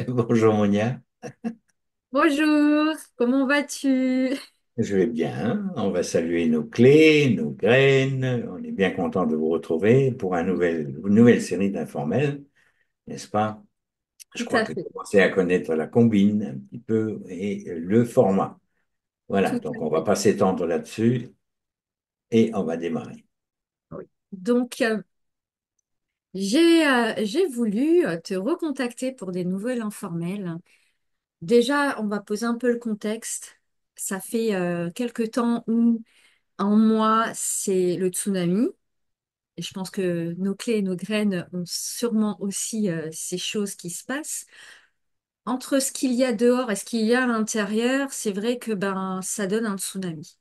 Bonjour Monia, Bonjour, comment vas-tu? je vais bien. On va saluer nos clés, nos graines. On est bien content de vous retrouver pour une nouvelle série d'informels, n'est-ce pas? Je Tout crois à que vous fait, commencez à connaître la combine un petit peu et le format. Voilà, tout à donc on va fait. pas s'étendre là-dessus et on va démarrer. Oui. Donc, j'ai voulu te recontacter pour des nouvelles informelles. Déjà, on va poser un peu le contexte. Ça fait quelque temps où, en moi, c'est le tsunami. Et je pense que nos clés et nos graines ont sûrement aussi ces choses qui se passent. Entre ce qu'il y a dehors et ce qu'il y a à l'intérieur, c'est vrai que ben, ça donne un tsunami.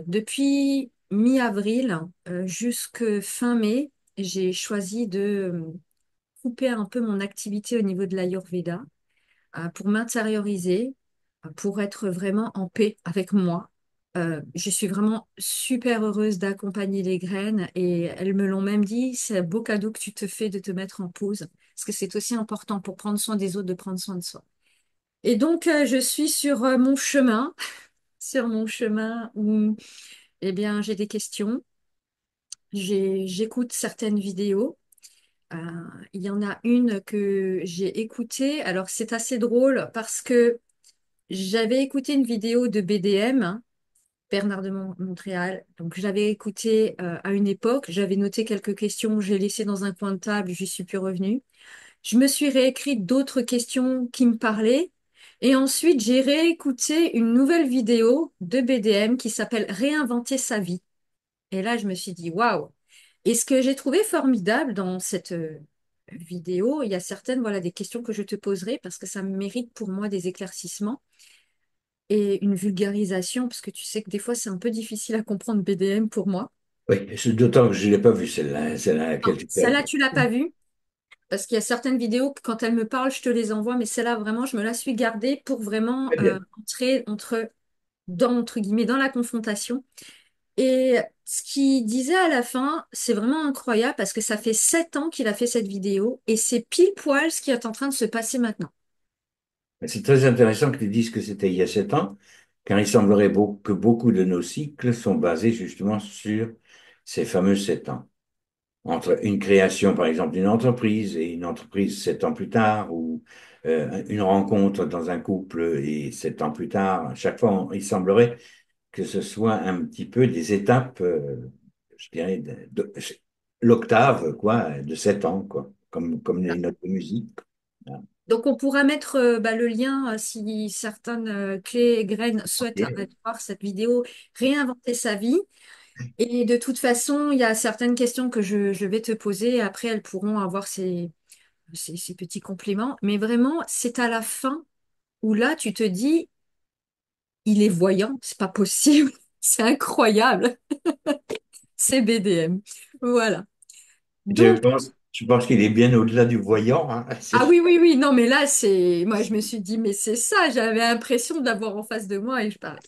Depuis mi-avril jusque fin mai, j'ai choisi de couper un peu mon activité au niveau de l'Ayurveda pour m'intérioriser, pour être vraiment en paix avec moi. Je suis vraiment super heureuse d'accompagner les graines et elles me l'ont même dit, c'est un beau cadeau que tu te fais de te mettre en pause parce que c'est aussi important pour prendre soin des autres de prendre soin de soi. Et donc, je suis sur mon chemin, sur mon chemin où eh bien, j'ai des questions. J'écoute certaines vidéos. Euh, il y en a une que j'ai écoutée. Alors, c'est assez drôle parce que j'avais écouté une vidéo de BDM, hein, Bernard de Montréal. Donc, j'avais écouté à une époque. J'avais noté quelques questions. J'ai laissé dans un coin de table. Je suis plus revenue. Je me suis réécrit d'autres questions qui me parlaient. Et ensuite, j'ai réécouté une nouvelle vidéo de BDM qui s'appelle Réinventer sa vie. Et là, je me suis dit, waouh! Et ce que j'ai trouvé formidable dans cette vidéo, il y a certaines, voilà, des questions que je te poserai parce que ça mérite pour moi des éclaircissements et une vulgarisation, parce que tu sais que des fois, c'est un peu difficile à comprendre BDM pour moi. Oui, d'autant que je ne l'ai pas vue celle-là, celle à Non, laquelle tu fais celle-là, allusion. tu l'as pas vue, parce qu'il y a certaines vidéos que quand elles me parlent, je te les envoie, mais celle-là, vraiment, je me la suis gardée pour vraiment Très bien. entrer entre guillemets, dans la confrontation. Et ce qu'il disait à la fin, c'est vraiment incroyable parce que ça fait 7 ans qu'il a fait cette vidéo et c'est pile poil ce qui est en train de se passer maintenant. C'est très intéressant que tu dises que c'était il y a 7 ans, car il semblerait que beaucoup de nos cycles sont basés justement sur ces fameux 7 ans. Entre une création, par exemple, d'une entreprise et une entreprise 7 ans plus tard, ou une rencontre dans un couple et 7 ans plus tard, à chaque fois, il semblerait que ce soit un petit peu des étapes, je dirais, l'octave, quoi, de 7 ans, quoi, comme les notes de musique. Voilà. Donc on pourra mettre bah, le lien si certaines clés et graines souhaitent Et- voir cette vidéo, réinventer sa vie. Et de toute façon, il y a certaines questions que je vais te poser. Après, elles pourront avoir ces petits compléments. Mais vraiment, c'est à la fin où là, tu te dis, il est voyant, c'est pas possible, c'est incroyable, c'est BDM. Voilà. Donc, je pense qu'il est bien au-delà du voyant, hein. ah oui, oui, oui, non, mais là, c'est. Moi, je me suis dit, mais c'est ça, j'avais l'impression de l'avoir en face de moi et je parle.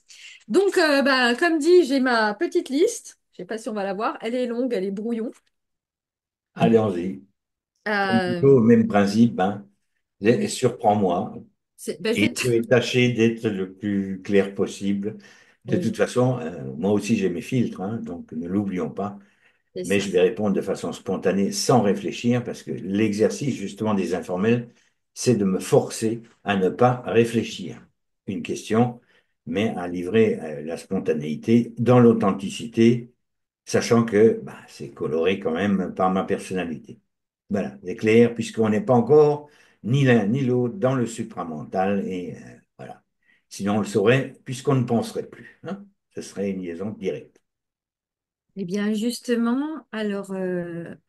Donc, bah, comme dit, j'ai ma petite liste. Je sais pas si on va la voir. Elle est longue, elle est brouillon. Allons-y. Euh, Plutôt au même principe, hein. Et oui, surprends-moi. ben, je vais Et te... je vais tâcher d'être le plus clair possible. De Oui, toute façon, moi aussi j'ai mes filtres, hein, donc ne l'oublions pas. c'est Mais ça. je vais répondre de façon spontanée, sans réfléchir, parce que l'exercice justement des informels, c'est de me forcer à ne pas réfléchir une question, mais à livrer la spontanéité dans l'authenticité, sachant que bah, c'est coloré quand même par ma personnalité. Voilà, c'est clair, puisqu'on n'est pas encore ni l'un ni l'autre dans le supramental, et voilà. Sinon, on le saurait, puisqu'on ne penserait plus, hein. Ce serait une liaison directe. Eh bien, justement, alors,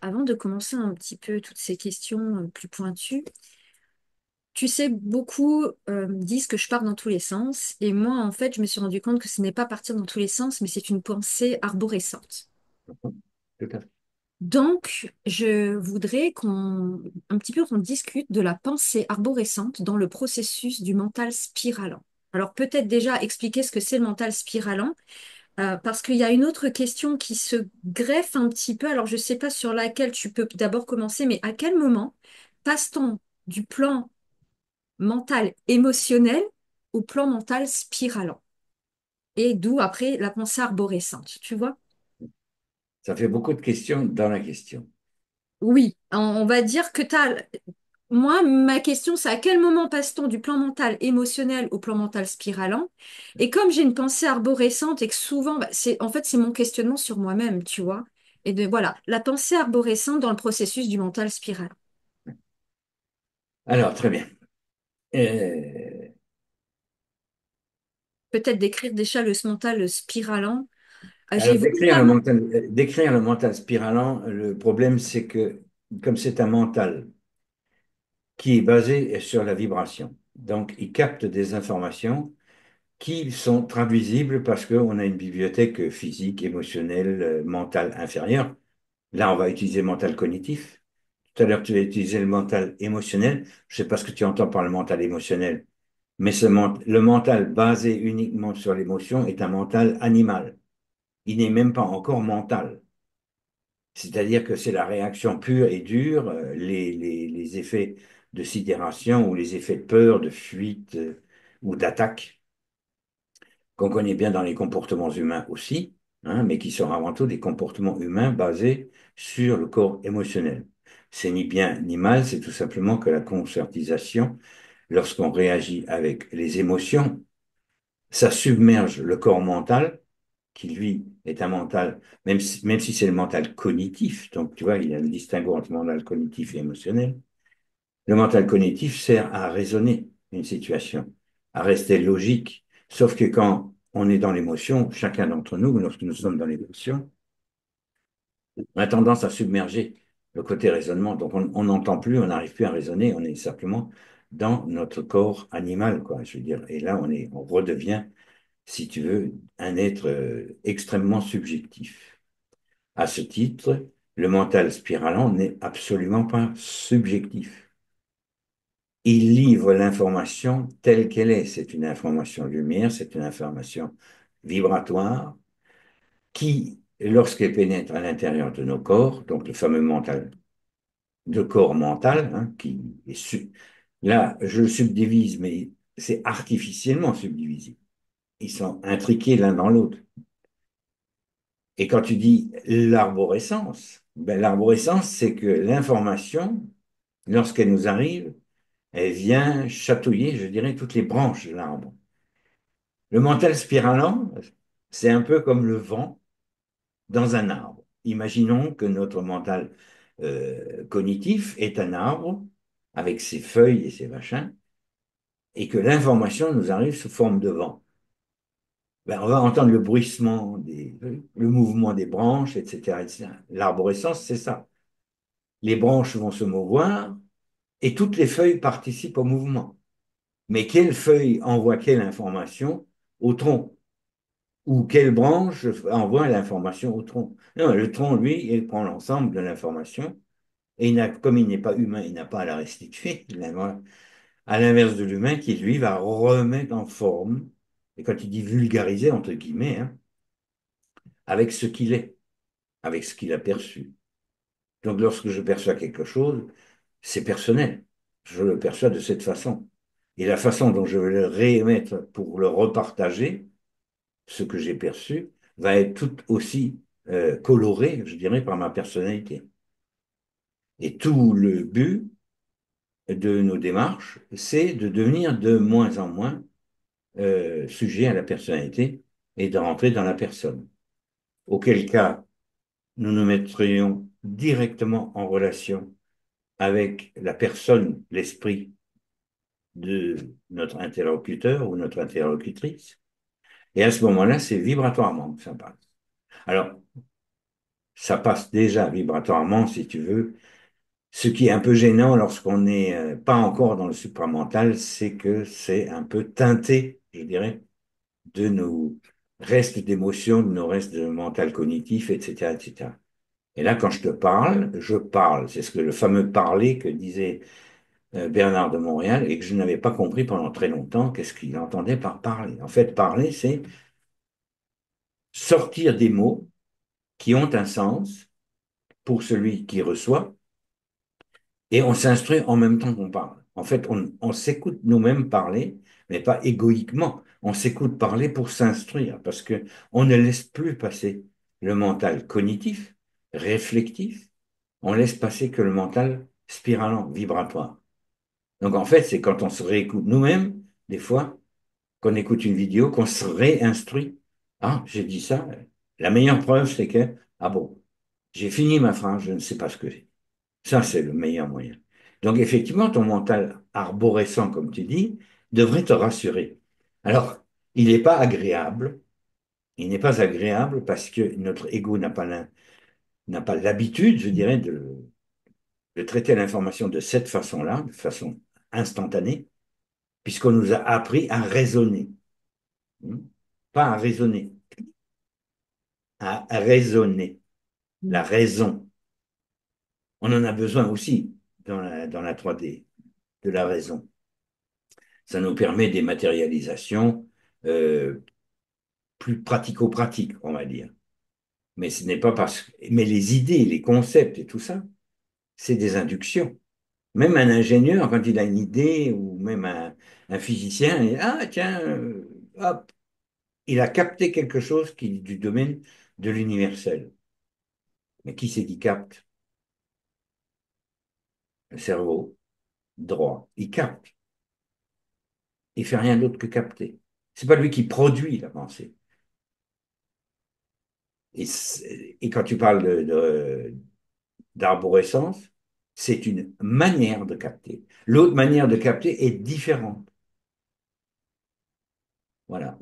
avant de commencer un petit peu toutes ces questions plus pointues, tu sais, beaucoup disent que je pars dans tous les sens. Et moi, en fait, je me suis rendu compte que ce n'est pas partir dans tous les sens, mais c'est une pensée arborescente. Tout à fait. Donc, je voudrais un petit peu qu'on discute de la pensée arborescente dans le processus du mental spiralant. Alors, peut-être déjà expliquer ce que c'est le mental spiralant, parce qu'il y a une autre question qui se greffe un petit peu. Alors, je ne sais pas sur laquelle tu peux d'abord commencer, mais à quel moment passe-t-on du plan mental émotionnel ou plan mental spiralant. Et d'où après la pensée arborescente, tu vois? Ça fait beaucoup de questions dans la question. Oui, on va dire que tu as... Moi, ma question, c'est à quel moment passe-t-on du plan mental émotionnel au plan mental spiralant? Et comme j'ai une pensée arborescente et que souvent, bah, en fait, c'est mon questionnement sur moi-même, tu vois? Et de, voilà, la pensée arborescente dans le processus du mental spiralant. Alors, très bien. Euh, Peut-être décrire déjà le mental spiralant. Ah, j'ai alors, voulu là, décrire le mental spiralant, le problème, c'est que comme c'est un mental qui est basé sur la vibration, donc il capte des informations qui sont traduisibles parce qu'on a une bibliothèque physique, émotionnelle, mentale inférieure. Là, on va utiliser le mental cognitif. Tout à l'heure, tu as utilisé le mental émotionnel. Je ne sais pas ce que tu entends par le mental émotionnel, mais le mental basé uniquement sur l'émotion est un mental animal. Il n'est même pas encore mental. C'est-à-dire que c'est la réaction pure et dure, les effets de sidération ou les effets de peur, de fuite ou d'attaque qu'on connaît bien dans les comportements humains aussi, hein, mais qui sont avant tout des comportements humains basés sur le corps émotionnel. C'est ni bien ni mal, c'est tout simplement que la conscientisation, lorsqu'on réagit avec les émotions, ça submerge le corps mental, qui lui est un mental, même si c'est le mental cognitif, donc tu vois, il y a le distinguo entre mental cognitif et émotionnel. Le mental cognitif sert à raisonner une situation, à rester logique. Sauf que quand on est dans l'émotion, chacun d'entre nous, lorsque nous sommes dans l'émotion, on a tendance à submerger le côté raisonnement. Donc on n'entend plus, on n'arrive plus à raisonner, on est simplement dans notre corps animal, quoi, je veux dire. Et là, on redevient, si tu veux, un être extrêmement subjectif. À ce titre, le mental spiralant n'est absolument pas subjectif. Il livre l'information telle qu'elle est. C'est une information lumière, c'est une information vibratoire qui, lorsqu'elle pénètre à l'intérieur de nos corps, donc le fameux mental, de corps mental, hein, qui est là, je le subdivise, mais c'est artificiellement subdivisé. Ils sont intriqués l'un dans l'autre. Et quand tu dis l'arborescence, ben, l'arborescence, c'est que l'information, lorsqu'elle nous arrive, elle vient chatouiller, je dirais, toutes les branches de l'arbre. Le mental spiralant, c'est un peu comme le vent dans un arbre. Imaginons que notre mental cognitif est un arbre avec ses feuilles et ses machins, et que l'information nous arrive sous forme de vent. Ben, on va entendre le bruissement, le mouvement des branches, etc., etc. L'arborescence, c'est ça. Les branches vont se mouvoir et toutes les feuilles participent au mouvement. Mais quelle feuille envoie quelle information au tronc? Ou quelle branche envoie l'information au tronc? Non, le tronc, lui, il prend l'ensemble de l'information et comme il n'est pas humain, il n'a pas à la restituer. À l'inverse de l'humain qui, lui, va remettre en forme, et quand il dit vulgariser, entre guillemets, hein, avec ce qu'il est, avec ce qu'il a perçu. Donc, lorsque je perçois quelque chose, c'est personnel. Je le perçois de cette façon. Et la façon dont je vais le réémettre pour le repartager, ce que j'ai perçu, va être tout aussi coloré, je dirais, par ma personnalité. Et tout le but de nos démarches, c'est de devenir de moins en moins sujet à la personnalité et de rentrer dans la personne. Auquel cas, nous nous mettrions directement en relation avec la personne, l'esprit de notre interlocuteur ou notre interlocutrice. Et à ce moment-là, c'est vibratoirement que ça passe. Alors, ça passe déjà vibratoirement, si tu veux. Ce qui est un peu gênant lorsqu'on n'est pas encore dans le supramental, c'est que c'est un peu teinté, je dirais, de nos restes d'émotions, de nos restes de mental cognitif, etc., etc. Et là, quand je te parle, je parle. C'est ce que le fameux parler que disait Bernard de Montréal et que je n'avais pas compris pendant très longtemps qu'est-ce qu'il entendait par parler. En fait, parler, c'est sortir des mots qui ont un sens pour celui qui reçoit et on s'instruit en même temps qu'on parle. En fait, on s'écoute nous-mêmes parler, mais pas égoïquement. On s'écoute parler pour s'instruire, parce que on ne laisse plus passer le mental cognitif, réflectif. On laisse passer que le mental spiralant, vibratoire. Donc en fait, c'est quand on se réécoute nous-mêmes, des fois, qu'on écoute une vidéo, qu'on se réinstruit. Ah, j'ai dit ça. La meilleure preuve, c'est que, ah bon, j'ai fini ma phrase, je ne sais pas ce que c'est. Ça, c'est le meilleur moyen. Donc, effectivement, ton mental arborescent, comme tu dis, devrait te rassurer. Alors, il n'est pas agréable. Il n'est pas agréable parce que notre ego n'a pas l'habitude, je dirais, de traiter l'information de cette façon-là, de façon instantanée, puisqu'on nous a appris à raisonner. Hmm. Pas à raisonner, à raisonner. La Mm. raison. On en a besoin aussi dans la 3D, de la raison. Ça nous permet des matérialisations euh, plus pratico-pratiques, on va dire. Mais ce n'est pas parce que... Mais les idées, les concepts et tout ça, c'est des inductions. Même un ingénieur, quand il a une idée, ou même un physicien, ah tiens, hop, il a capté quelque chose qui est du domaine de l'universel. Mais qui c'est qui capte? Le cerveau droit. Il capte. Il fait rien d'autre que capter. C'est pas lui qui produit la pensée. Et quand tu parles d'arborescence, c'est une manière de capter. L'autre manière de capter est différente. Voilà.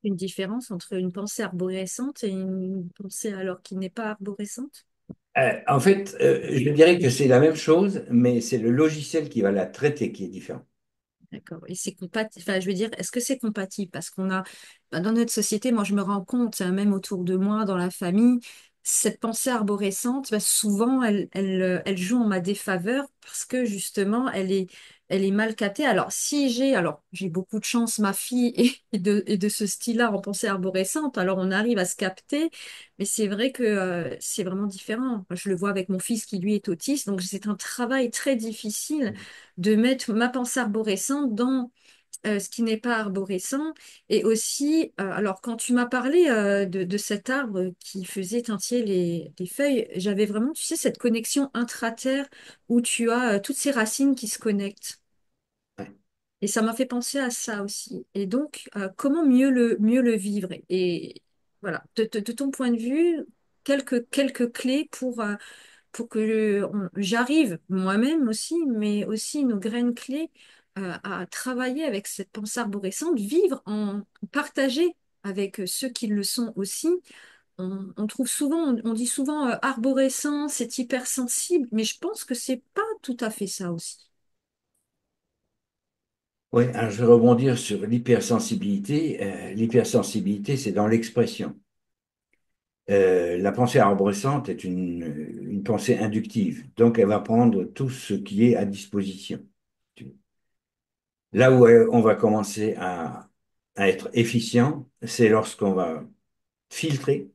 Une différence entre une pensée arborescente et une pensée alors qui n'est pas arborescente? En fait, je dirais que c'est la même chose, mais c'est le logiciel qui va la traiter qui est différent. D'accord. Et c'est compatible, enfin, je veux dire, est-ce que c'est compatible? Parce qu'on a, bah, dans notre société, moi, je me rends compte, même autour de moi, dans la famille, cette pensée arborescente, bah, souvent, elle joue en ma défaveur parce que justement, elle est mal captée. Alors, si j'ai, alors, j'ai beaucoup de chance, ma fille et de ce style-là en pensée arborescente, alors on arrive à se capter, mais c'est vrai que c'est vraiment différent. Moi, je le vois avec mon fils qui, lui, est autiste, donc c'est un travail très difficile de mettre ma pensée arborescente dans ce qui n'est pas arborescent. Et aussi, alors quand tu m'as parlé de cet arbre qui faisait tintiller les feuilles, j'avais vraiment, tu sais, cette connexion intra-terre où tu as toutes ces racines qui se connectent. Ouais. Et ça m'a fait penser à ça aussi. Et donc, comment mieux le vivre? Et voilà, de ton point de vue, quelques clés pour que j'arrive moi-même aussi, mais aussi nos graines clés à travailler avec cette pensée arborescente, vivre en partager avec ceux qui le sont aussi. On trouve souvent, on dit souvent arborescent, c'est hypersensible, mais je pense que c'est pas tout à fait ça aussi. Oui, alors je vais rebondir sur l'hypersensibilité. L'hypersensibilité, c'est dans l'expression. La pensée arborescente est une pensée inductive, donc elle va prendre tout ce qui est à disposition. Là où on va commencer à être efficient, c'est lorsqu'on va filtrer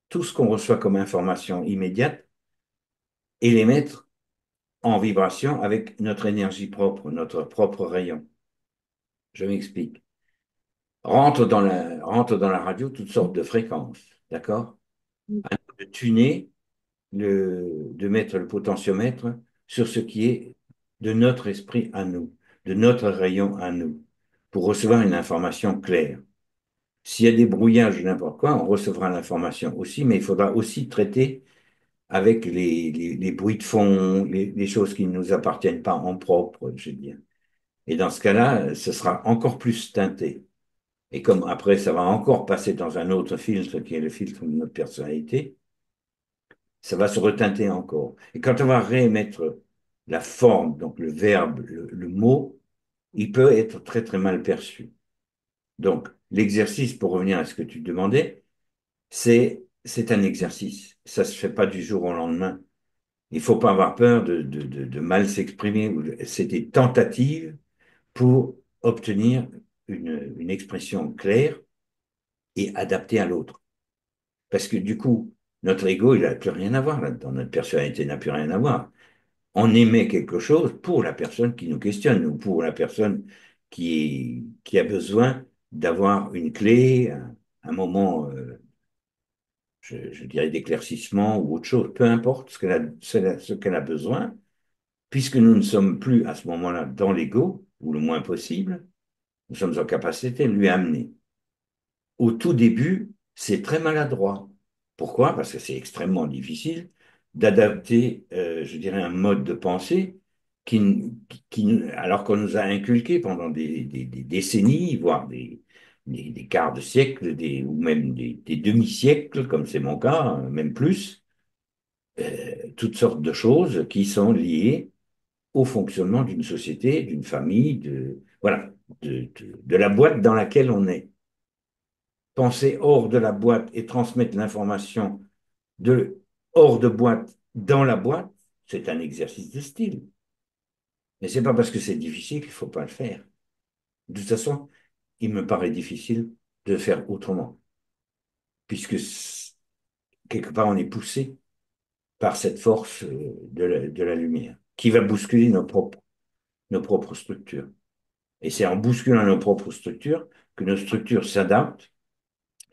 tout ce qu'on reçoit comme information immédiate et les mettre en vibration avec notre énergie propre, notre propre rayon. Je m'explique. Rentre dans la radio toutes sortes de fréquences, d'accord? De tuner, de mettre le potentiomètre sur ce qui est de notre esprit à nous, de notre rayon à nous, pour recevoir une information claire. S'il y a des brouillages ou n'importe quoi, on recevra l'information aussi, mais il faudra aussi traiter avec les bruits de fond, les choses qui ne nous appartiennent pas en propre, je veux dire. Et dans ce cas-là, ce sera encore plus teinté. Et comme après, ça va encore passer dans un autre filtre qui est le filtre de notre personnalité, ça va se reteinter encore. Et quand on va réémettre la forme, donc le verbe, le mot, il peut être très très mal perçu. Donc, l'exercice, pour revenir à ce que tu demandais, c'est un exercice. Ça se fait pas du jour au lendemain. Il faut pas avoir peur de mal s'exprimer. C'est des tentatives pour obtenir une expression claire et adaptée à l'autre. Parce que du coup, notre ego, il n'a plus rien à voir là-dedans. Notre personnalité n'a plus rien à voir. on émet quelque chose pour la personne qui nous questionne ou pour la personne qui a besoin d'avoir une clé, un moment, je dirais, d'éclaircissement ou autre chose, peu importe ce qu'elle a besoin, puisque nous ne sommes plus à ce moment-là dans l'ego, ou le moins possible, nous sommes en capacité de lui amener. Au tout début, c'est très maladroit. Pourquoi? Parce que c'est extrêmement difficile d'adapter, je dirais, un mode de pensée alors qu'on nous a inculqué pendant des décennies, voire des quarts de siècle, ou même des demi-siècles, comme c'est mon cas, même plus, toutes sortes de choses qui sont liées au fonctionnement d'une société, d'une famille, voilà, de la boîte dans laquelle on est. Penser hors de la boîte et transmettre l'information de hors de boîte dans la boîte, c'est un exercice de style. Mais c'est pas parce que c'est difficile qu'il faut pas le faire. De toute façon, il me paraît difficile de faire autrement, puisque quelque part on est poussé par cette force de la lumière, qui va bousculer nos propres structures. Et c'est en bousculant nos propres structures que nos structures s'adaptent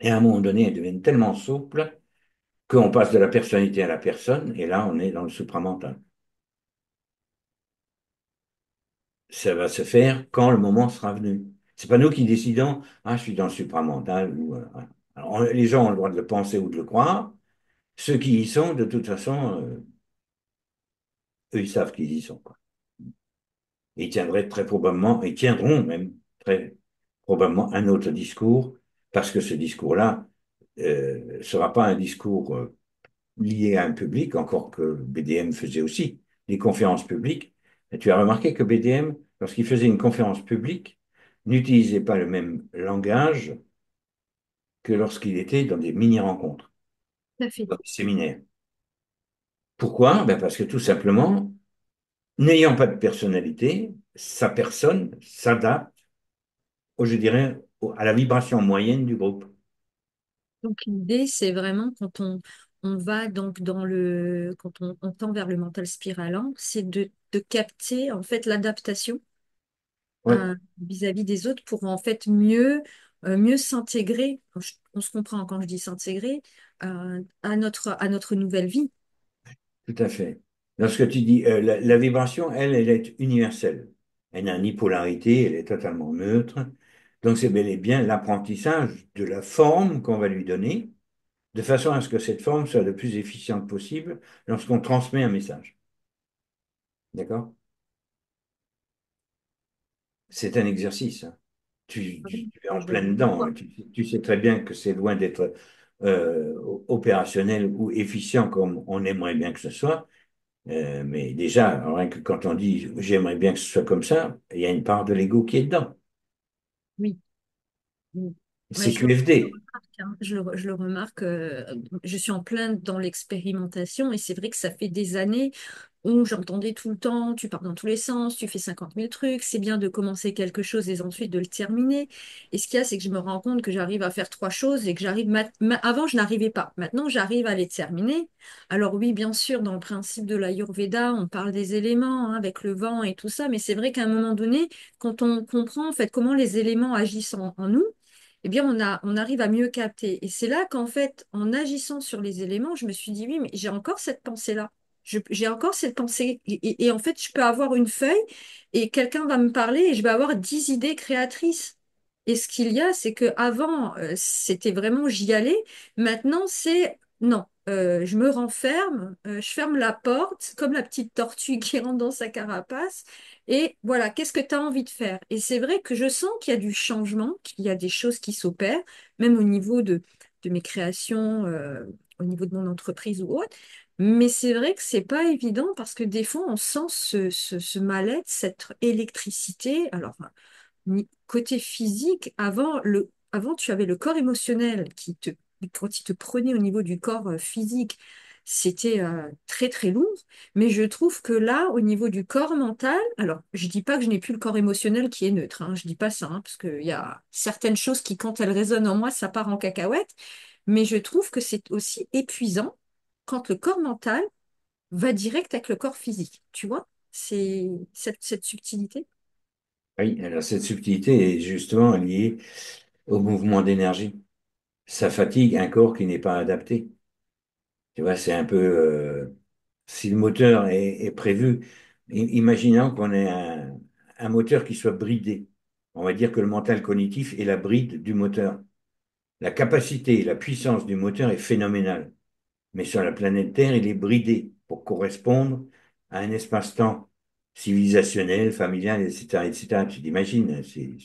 et à un moment donné, elles deviennent tellement souples qu'on passe de la personnalité à la personne, et là, on est dans le supramental. Ça va se faire quand le moment sera venu. C'est pas nous qui décidons, ah, je suis dans le supramental. Voilà. Alors, les gens ont le droit de le penser ou de le croire. Ceux qui y sont, de toute façon, eux, ils savent qu'ils y sont, quoi. Et ils tiendraient très probablement, ils tiendront même très probablement un autre discours, parce que ce discours-là sera pas un discours lié à un public, encore que BDM faisait aussi des conférences publiques. Et tu as remarqué que BDM, lorsqu'il faisait une conférence publique, n'utilisait pas le même langage que lorsqu'il était dans des mini-rencontres, Tout à fait. dans des séminaires. Pourquoi? Ben parce que tout simplement, n'ayant pas de personnalité, sa personne s'adapte, je dirais, à la vibration moyenne du groupe. Donc l'idée, c'est vraiment on va donc quand on tend vers le mental spiralant, c'est de capter en fait l'adaptation Ouais, vis-à-vis des autres pour en fait mieux s'intégrer. On se comprend quand je dis s'intégrer à notre nouvelle vie. tout à fait. Lorsque tu dis la vibration, elle est universelle. Elle n'a ni polarité, elle est totalement neutre. Donc c'est bel et bien l'apprentissage de la forme qu'on va lui donner, de façon à ce que cette forme soit le plus efficiente possible lorsqu'on transmet un message. D'accord? C'est un exercice, hein. Tu es en plein dedans, hein. Tu sais très bien que c'est loin d'être opérationnel ou efficient comme on aimerait bien que ce soit. Mais déjà, rien que quand on dit j'aimerais bien que ce soit comme ça, il y a une part de l'ego qui est dedans. Oui. Oui. Ouais, C'est QFD. hein. Je le remarque, je suis en plein dans l'expérimentation et c'est vrai que ça fait des années où j'entendais tout le temps, tu pars dans tous les sens, tu fais 50 000 trucs, c'est bien de commencer quelque chose et ensuite de le terminer. Et ce qu'il y a, c'est que je me rends compte que j'arrive à faire trois choses et que avant, je n'arrivais pas. Maintenant, j'arrive à les terminer. Alors oui, bien sûr, dans le principe de l'Ayurveda, on parle des éléments hein, avec le vent et tout ça, mais c'est vrai qu'à un moment donné, quand on comprend en fait comment les éléments agissent en nous, eh bien, on arrive à mieux capter. Et c'est là qu'en fait, en agissant sur les éléments, je me suis dit, oui, mais j'ai encore cette pensée-là. J'ai encore cette pensée. Et en fait, je peux avoir une feuille et quelqu'un va me parler et je vais avoir 10 idées créatrices. Et ce qu'il y a, c'est que avant, c'était vraiment j'y allais. Maintenant, c'est non. Je me renferme, je ferme la porte, comme la petite tortue qui rentre dans sa carapace. Et voilà, qu'est-ce que tu as envie de faire? Et c'est vrai que je sens qu'il y a du changement, qu'il y a des choses qui s'opèrent, même au niveau de mes créations, au niveau de mon entreprise ou autre. Mais c'est vrai que c'est pas évident parce que des fois, on sent ce mal-être, cette électricité. Alors, côté physique, avant, tu avais le corps émotionnel quand il te prenait au niveau du corps physique, c'était très très lourd. Mais je trouve que là, au niveau du corps mental, alors je dis pas que je n'ai plus le corps émotionnel qui est neutre, hein, je dis pas ça, hein, parce qu'il y a certaines choses qui, quand elles résonnent en moi, ça part en cacahuète. Mais je trouve que c'est aussi épuisant quand le corps mental va direct avec le corps physique. Tu vois? C'est cette subtilité. Oui, alors cette subtilité est justement liée au mouvement d'énergie. Ça fatigue un corps qui n'est pas adapté. Tu vois, c'est un peu, si le moteur est prévu, imaginons qu'on ait un moteur qui soit bridé. On va dire que le mental cognitif est la bride du moteur. La capacité et la puissance du moteur est phénoménale. Mais sur la planète Terre, il est bridé pour correspondre à un espace-temps civilisationnel, familial, etc., etc. Tu t'imagines, si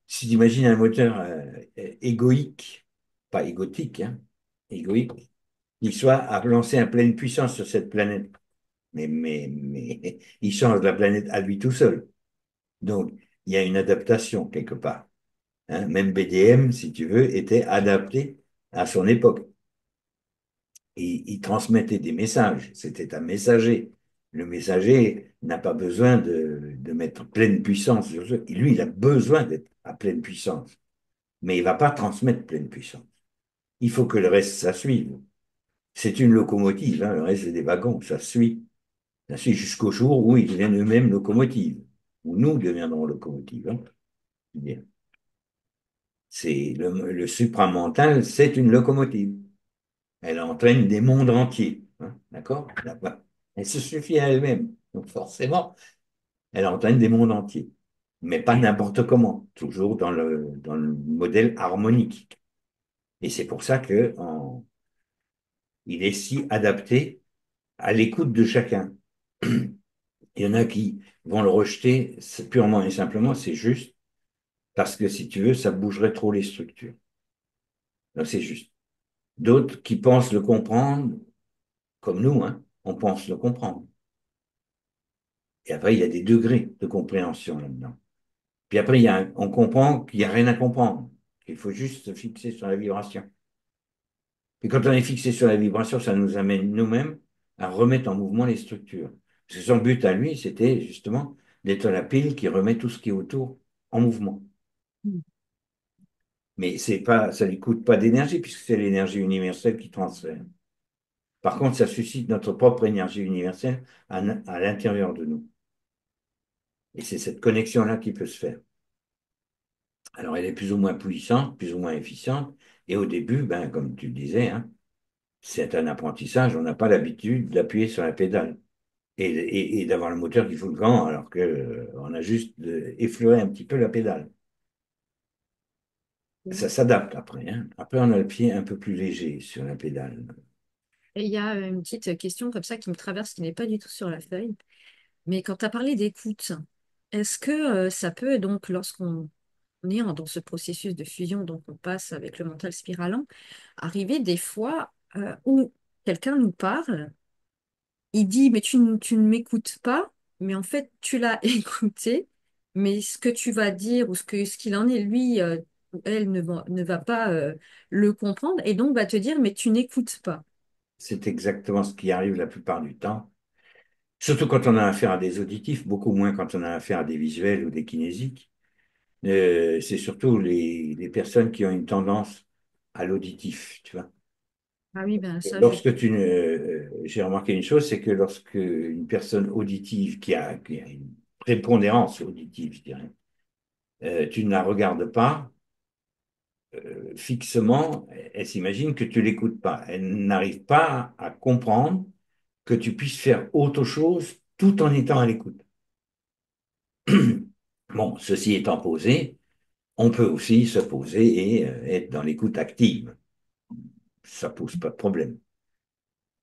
tu imagines un moteur égoïque, pas égotique, hein, égoïque, qui soit à lancer à pleine puissance sur cette planète. Mais il change la planète à lui tout seul. Donc, il y a une adaptation quelque part. Hein. Même BDM, si tu veux, était adapté à son époque. Il transmettait des messages. C'était un messager. Le messager n'a pas besoin de mettre pleine puissance sur ce. Lui, il a besoin d'être à pleine puissance. Mais il ne va pas transmettre pleine puissance. Il faut que le reste, ça suive. C'est une locomotive, hein, le reste, c'est des wagons, ça suit. Ça suit jusqu'au jour où ils deviennent eux-mêmes locomotives. Où nous deviendrons locomotives. Hein. Bien. C'est le supramental, c'est une locomotive. Elle entraîne des mondes entiers. Hein, d'accord? Elle se suffit à elle-même. Donc forcément, elle entraîne des mondes entiers. Mais pas n'importe comment, toujours dans le modèle harmonique. Et c'est pour ça il est si adapté à l'écoute de chacun. Il y en a qui vont le rejeter purement et simplement, c'est juste parce que si tu veux, ça bougerait trop les structures. Donc c'est juste. D'autres qui pensent le comprendre, comme nous, hein, on pense le comprendre. Et après, il y a des degrés de compréhension là-dedans. Puis après, on comprend qu'il n'y a rien à comprendre, qu'il faut juste se fixer sur la vibration. Puis quand on est fixé sur la vibration, ça nous amène nous-mêmes à remettre en mouvement les structures. Parce que son but à lui, c'était justement d'être la pile qui remet tout ce qui est autour en mouvement. Mm. Mais c'est pas, ça ne lui coûte pas d'énergie, puisque c'est l'énergie universelle qui transfère. Par contre, ça suscite notre propre énergie universelle à l'intérieur de nous. Et c'est cette connexion-là qui peut se faire. Alors, elle est plus ou moins puissante, plus ou moins efficiente. Et au début, ben, comme tu le disais, hein, c'est un apprentissage. On n'a pas l'habitude d'appuyer sur la pédale et d'avoir le moteur qui fout le camp, alors que, on a juste effleuré un petit peu la pédale. Ça s'adapte après. Hein. Après, on a le pied un peu plus léger sur la pédale. Et il y a une petite question comme ça qui me traverse, qui n'est pas du tout sur la feuille. Mais quand tu as parlé d'écoute, est-ce que ça peut, donc, lorsqu'on est dans ce processus de fusion, donc on passe avec le mental spiralant, arriver des fois où quelqu'un nous parle, il dit, mais tu ne m'écoutes pas, mais en fait, tu l'as écouté, mais ce que tu vas dire ou ce qu'il en est, lui ou elle ne va pas le comprendre et donc va te dire, mais tu n'écoutes pas. C'est exactement ce qui arrive la plupart du temps. Surtout quand on a affaire à des auditifs, beaucoup moins quand on a affaire à des visuels ou des kinésiques. C'est surtout les personnes qui ont une tendance à l'auditif, tu vois. Ah oui, ben ça, je... Lorsque j'ai remarqué une chose, c'est que lorsque une personne auditive qui a une prépondérance auditive, je dirais, tu ne la regardes pas fixement, elle s'imagine que tu l'écoutes pas. Elle n'arrive pas à comprendre que tu puisses faire autre chose tout en étant à l'écoute. Bon, ceci étant posé, on peut aussi se poser et être dans l'écoute active. Ça pose pas de problème.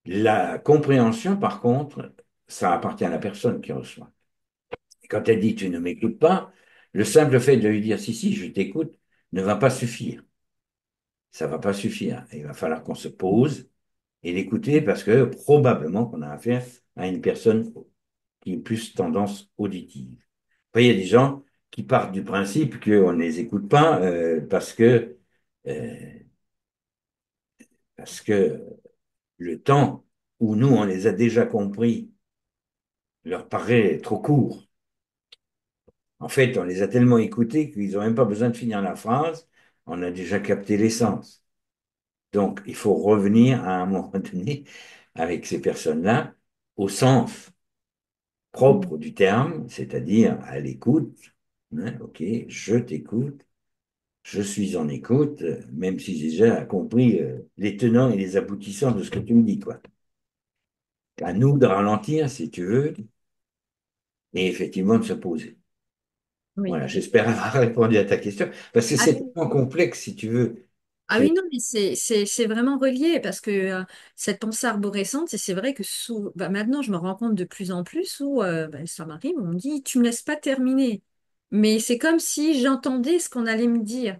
La compréhension, par contre, ça appartient à la personne qui reçoit. Et quand elle dit tu ne m'écoutes pas, le simple fait de lui dire si, si, je t'écoute ne va pas suffire. Ça va pas suffire. Il va falloir qu'on se pose et l'écouter parce que probablement qu'on a affaire à une personne qui est plus tendance auditive. Après, il y a des gens qui partent du principe qu'on ne les écoute pas euh, parce que le temps où nous, on les a déjà compris, leur paraît trop court. En fait, on les a tellement écoutés qu'ils n'ont même pas besoin de finir la phrase, on a déjà capté l'essence. Donc, il faut revenir à un moment donné avec ces personnes-là au sens Mm. propre du terme, c'est-à-dire à l'écoute. Hein, ok, je t'écoute, je suis en écoute, même si j'ai déjà compris les tenants et les aboutissants de ce que tu me dis, quoi. À nous de ralentir, si tu veux, et effectivement de se poser. Oui. Voilà, j'espère avoir répondu à ta question, parce que Ah c'est oui, tellement complexe, si tu veux, ah que oui, non, mais c'est vraiment relié parce que cette pensée arborescente, et c'est vrai que maintenant je me rends compte de plus en plus où ça m'arrive, on me dit, tu me laisses pas terminer. Mais c'est comme si j'entendais ce qu'on allait me dire.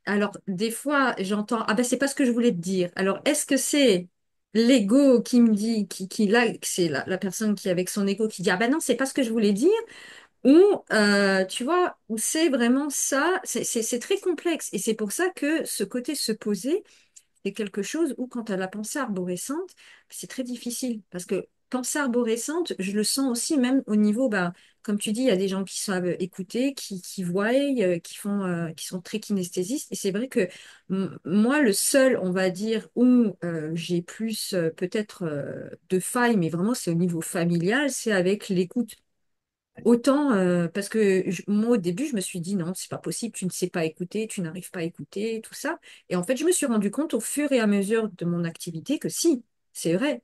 Alors, des fois, j'entends, ah ben, c'est pas ce que je voulais te dire. Alors, est-ce que c'est l'ego qui me dit, là, que c'est la personne qui, avec son ego, qui dit, ah ben non, c'est pas ce que je voulais dire, ou, tu vois, où c'est vraiment ça, c'est très complexe. Et c'est pour ça que ce côté se poser, c'est quelque chose où, quand tu as la pensée arborescente, c'est très difficile. Parce que pensée arborescente, je le sens aussi même au niveau, bah, comme tu dis, il y a des gens qui savent écouter, qui voient, qui sont très kinesthésistes. Et c'est vrai que moi, le seul, on va dire, où j'ai plus peut-être de failles, mais vraiment c'est au niveau familial, c'est avec l'écoute. Autant parce que moi au début je me suis dit non, c'est pas possible, tu ne sais pas écouter, tu n'arrives pas à écouter, tout ça. Et en fait je me suis rendu compte au fur et à mesure de mon activité que si, c'est vrai.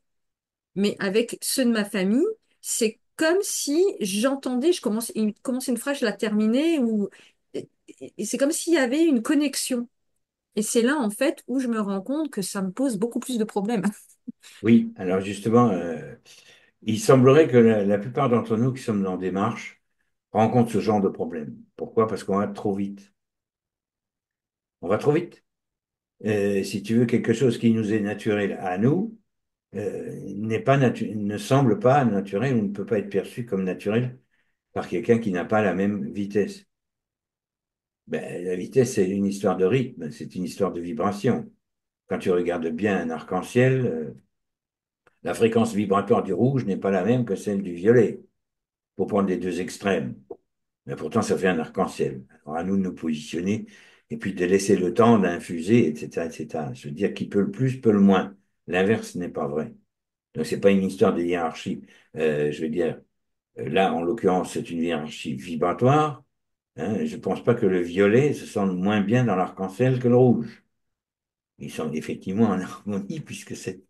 Mais avec ceux de ma famille, c'est comme si j'entendais, il commence une phrase, je la terminais, ou et c'est comme s'il y avait une connexion. Et c'est là en fait où je me rends compte que ça me pose beaucoup plus de problèmes. oui, alors justement, il semblerait que la plupart d'entre nous qui sommes en démarche rencontrent ce genre de problème. Pourquoi? Parce qu'on va trop vite. On va trop vite. Si tu veux, quelque chose qui nous est naturel à nous, ne semble pas naturel ou ne peut pas être perçu comme naturel par quelqu'un qui n'a pas la même vitesse. Ben, la vitesse, c'est une histoire de rythme, c'est une histoire de vibration. Quand tu regardes bien un arc-en-ciel, la fréquence vibratoire du rouge n'est pas la même que celle du violet, pour prendre les deux extrêmes. Mais pourtant, ça fait un arc-en-ciel. Alors à nous de nous positionner et puis de laisser le temps d'infuser, etc., etc. Se dire qui peut le plus, peut le moins. L'inverse n'est pas vrai. Donc, c'est pas une histoire de hiérarchie. Je veux dire, là, en l'occurrence, c'est une hiérarchie vibratoire. Hein. Je pense pas que le violet se sente moins bien dans l'arc-en-ciel que le rouge. Ils sont effectivement en harmonie puisque c'est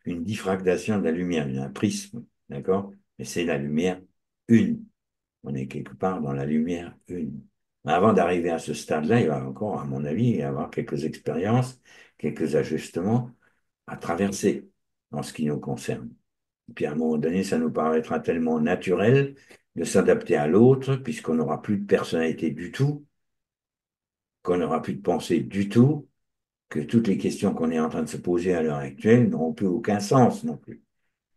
une diffraction de la lumière, un prisme, d'accord? Mais c'est la lumière une. On est quelque part dans la lumière une. Mais avant d'arriver à ce stade-là, il va encore, à mon avis, y avoir quelques expériences, quelques ajustements à traverser en ce qui nous concerne. Et puis à un moment donné, ça nous paraîtra tellement naturel de s'adapter à l'autre, puisqu'on n'aura plus de personnalité du tout, qu'on n'aura plus de pensée du tout, que toutes les questions qu'on est en train de se poser à l'heure actuelle n'auront plus aucun sens non plus.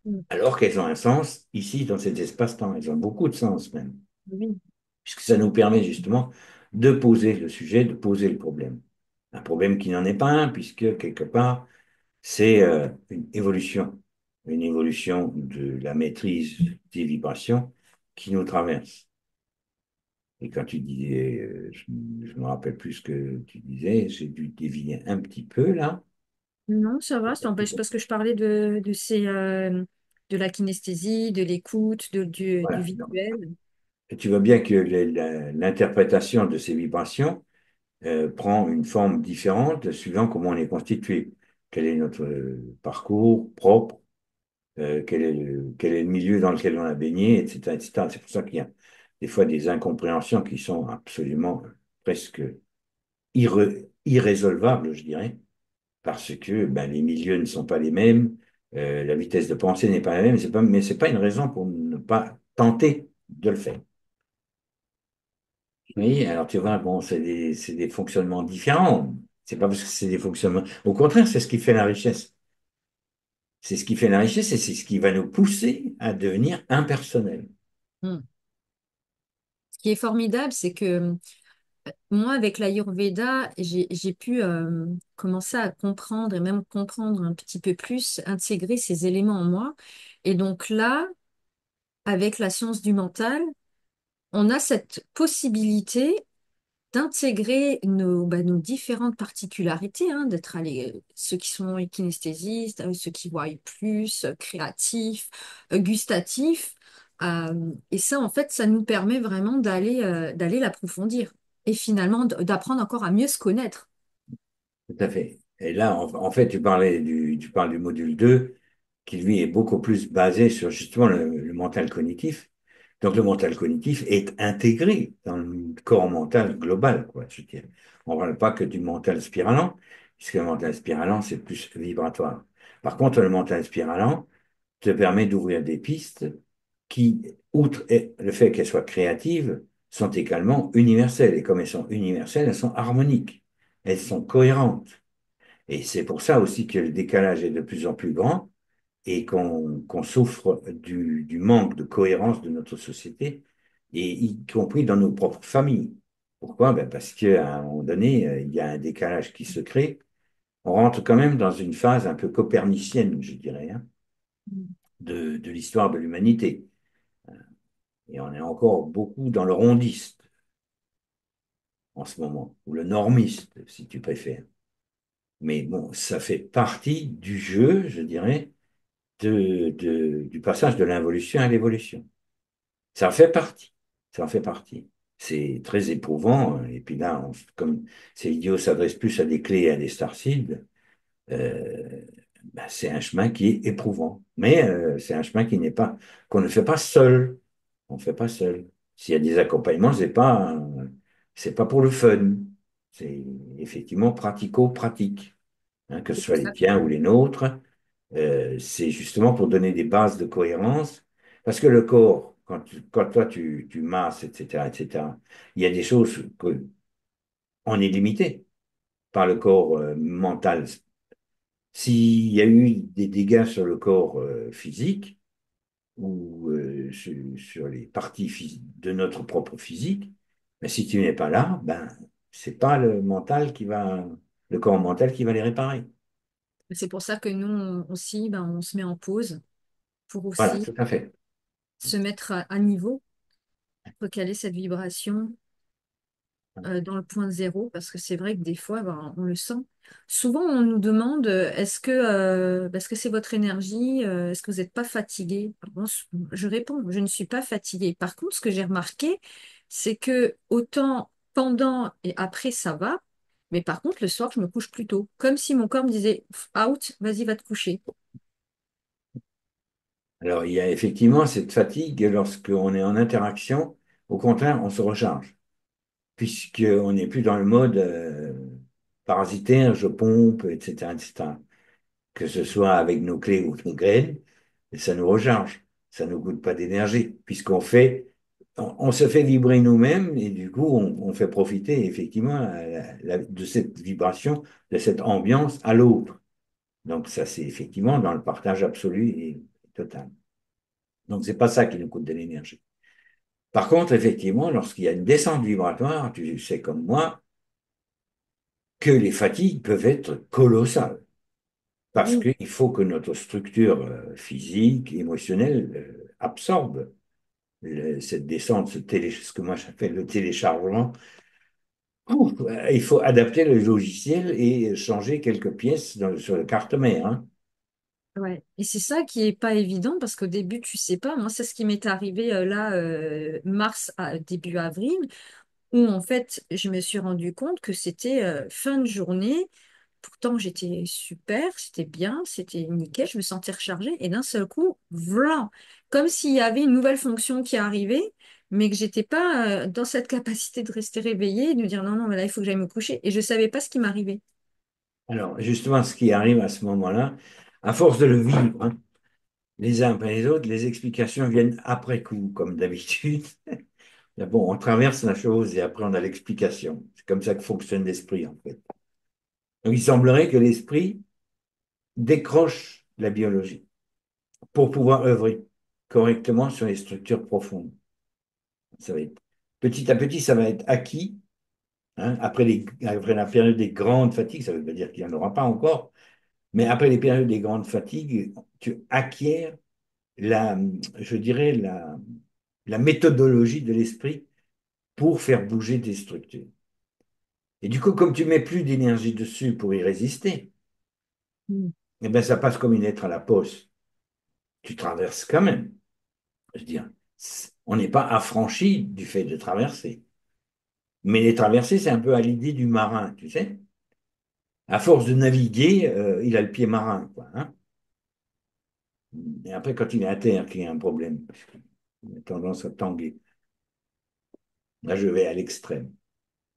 Mm. Alors qu'elles ont un sens ici, dans cet espace-temps. Elles ont beaucoup de sens même, Oui. puisque ça nous permet justement de poser le sujet, de poser le problème. Un problème qui n'en est pas un, puisque quelque part, c'est une évolution de la maîtrise des vibrations qui nous traverse. Et quand tu disais, je me rappelle plus ce que tu disais, j'ai dû dévier un petit peu là. Non, ça va, ça n'empêche parce que je parlais de la kinesthésie, de l'écoute, du Voilà. visuel. Et tu vois bien que l'interprétation de ces vibrations prend une forme différente suivant comment on est constitué. Quel est notre parcours propre, quel est le milieu dans lequel on a baigné, etc., etc. C'est pour ça qu'il y a des fois des incompréhensions qui sont absolument presque irrésolvables, je dirais, parce que ben, les milieux ne sont pas les mêmes, la vitesse de pensée n'est pas la même, mais c'est pas une raison pour ne pas tenter de le faire. Oui, alors tu vois, bon, c'est des fonctionnements différents. C'est pas parce que c'est des fonctionnements. Au contraire, c'est ce qui fait la richesse. C'est ce qui fait la richesse et c'est ce qui va nous pousser à devenir impersonnel. Hmm. Ce qui est formidable, c'est que moi, avec l'Ayurveda, j'ai pu commencer à comprendre et même comprendre un petit peu plus, intégrer ces éléments en moi. Et donc là, avec la science du mental, on a cette possibilité d'intégrer nos différentes particularités, hein, ceux qui sont kinesthésistes, ceux qui voient plus, créatifs, gustatifs. Et ça, en fait, ça nous permet vraiment d'aller l'approfondir et finalement d'apprendre encore à mieux se connaître. Tout à fait. Et là, en fait, tu parles du module 2, qui lui est beaucoup plus basé sur justement le mental cognitif. Donc, le mental cognitif est intégré dans le corps mental global, quoi, je veux dire. On ne parle pas que du mental spiralant, puisque le mental spiralant, c'est plus vibratoire. Par contre, le mental spiralant te permet d'ouvrir des pistes qui, outre le fait qu'elles soient créatives, sont également universelles. Et comme elles sont universelles, elles sont harmoniques, elles sont cohérentes. Et c'est pour ça aussi que le décalage est de plus en plus grand et qu'on souffre du manque de cohérence de notre société, et y compris dans nos propres familles. Pourquoi? Ben parce qu'à un moment donné, il y a un décalage qui se crée. On rentre quand même dans une phase un peu copernicienne, je dirais, hein, de l'histoire de l'humanité. Et on est encore beaucoup dans le rondiste en ce moment, ou le normiste, si tu préfères. Mais bon, ça fait partie du jeu, je dirais, du passage de l'involution à l'évolution. Ça en fait partie. Ça en fait partie. C'est très éprouvant. Et puis là, comme ces idiots s'adressent plus à des clés et à des starseeds, euh, ben, c'est un chemin qui est éprouvant. Mais c'est un chemin qu'on ne fait pas seul. On ne fait pas seul. S'il y a des accompagnements, c'est pas pour le fun. C'est effectivement pratico-pratique, hein, que ce soit les tiens ou les nôtres. C'est justement pour donner des bases de cohérence. Parce que le corps, quand toi tu masses, etc., etc., il y a des choses que on est limité par le corps mental. S'il y a eu des dégâts sur le corps physique ou sur les parties de notre propre physique, ben, si tu n'es pas là, ben, c'est pas le corps mental qui va les réparer. C'est pour ça que nous aussi, ben, on se met en pause pour Voilà, aussi tout à fait. se mettre à niveau, recaler cette vibration dans le point zéro, parce que c'est vrai que des fois, ben, on le sent. Souvent, on nous demande est-ce que c'est votre énergie, est-ce que vous n'êtes pas fatigué? Alors, je réponds, je ne suis pas fatiguée. Par contre, ce que j'ai remarqué, c'est que autant pendant et après, ça va, mais par contre, le soir, je me couche plus tôt, comme si mon corps me disait out, vas-y, va te coucher. Alors, il y a effectivement cette fatigue lorsqu'on est en interaction. Au contraire, on se recharge, puisqu'on n'est plus dans le mode parasitaire, je pompe, etc., etc. Que ce soit avec nos clés ou nos graines, ça nous recharge. Ça ne nous coûte pas d'énergie, on se fait vibrer nous-mêmes et du coup, on fait profiter effectivement de cette vibration, de cette ambiance à l'autre. Donc, ça, c'est effectivement dans le partage absolu et total. Donc, c'est pas ça qui nous coûte de l'énergie. Par contre, effectivement, lorsqu'il y a une descente vibratoire, tu sais comme moi, que les fatigues peuvent être colossales. Parce Oui, qu'il faut que notre structure physique, émotionnelle, absorbe cette descente, ce que moi j'appelle le téléchargement. Ouf, il faut adapter le logiciel et changer quelques pièces sur la carte mère, hein. ouais. Et c'est ça qui est pas évident parce qu'au début, tu sais pas. Moi, c'est ce qui m'est arrivé là, mars à début avril, où en fait, je me suis rendu compte que c'était fin de journée. Pourtant, j'étais super, c'était bien, c'était nickel, je me sentais rechargée. Et d'un seul coup, vlan, comme s'il y avait une nouvelle fonction qui arrivait, mais que j'étais pas dans cette capacité de rester réveillée et de me dire non, non, mais là, il faut que j'aille me coucher. Et je savais pas ce qui m'arrivait. Alors, justement, ce qui arrive à ce moment-là, à force de le vivre, hein, les uns après les autres, les explications viennent après coup, comme d'habitude. Mais bon, on traverse la chose et après on a l'explication. C'est comme ça que fonctionne l'esprit, en fait. Donc, il semblerait que l'esprit décroche la biologie pour pouvoir œuvrer correctement sur les structures profondes. Ça va être, petit à petit, ça va être acquis, hein, après la période des grandes fatigues, ça ne veut pas dire qu'il n'y en aura pas encore, mais après les périodes des grandes fatigues, tu acquiers la, je dirais, la méthodologie de l'esprit pour faire bouger tes structures. Et du coup, comme tu mets plus d'énergie dessus pour y résister, Mm. eh ben, ça passe comme une lettre à la poste. Tu traverses quand même. Je veux dire, on n'est pas affranchi du fait de traverser. Mais les traversées, c'est un peu à l'idée du marin, tu sais. À force de naviguer, il a le pied marin, quoi, hein. Et après, quand il est à terre, qu'il y a un problème, parce qu'il a tendance à tanguer. Là, je vais à l'extrême.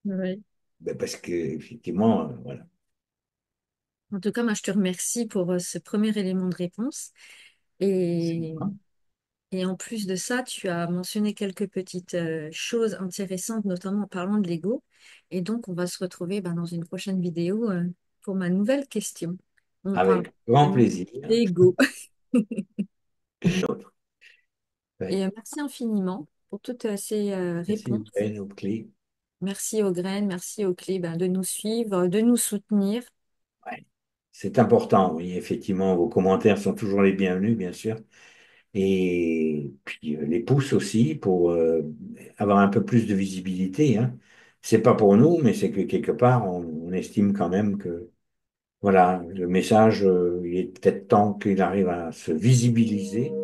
Ouais. Ben, parce que, effectivement, voilà. En tout cas, moi, je te remercie pour ce premier élément de réponse. C'est Et, moi. et en plus de ça, tu as mentionné quelques petites choses intéressantes, notamment en parlant de l'ego. Et donc, on va se retrouver dans une prochaine vidéo pour ma nouvelle question. On parle Avec grand vraiment plaisir. d'ego. Ouais. Et merci infiniment pour toutes ces Merci, réponses. Ben, aux clés. Merci aux graines, merci aux clés de nous suivre, de nous soutenir. Ouais. C'est important, oui, effectivement. Vos commentaires sont toujours les bienvenus, bien sûr. Et puis les pouces aussi pour avoir un peu plus de visibilité, hein. C'est pas pour nous, mais c'est que quelque part, on estime quand même que voilà, le message, il est peut-être temps qu'il arrive à se visibiliser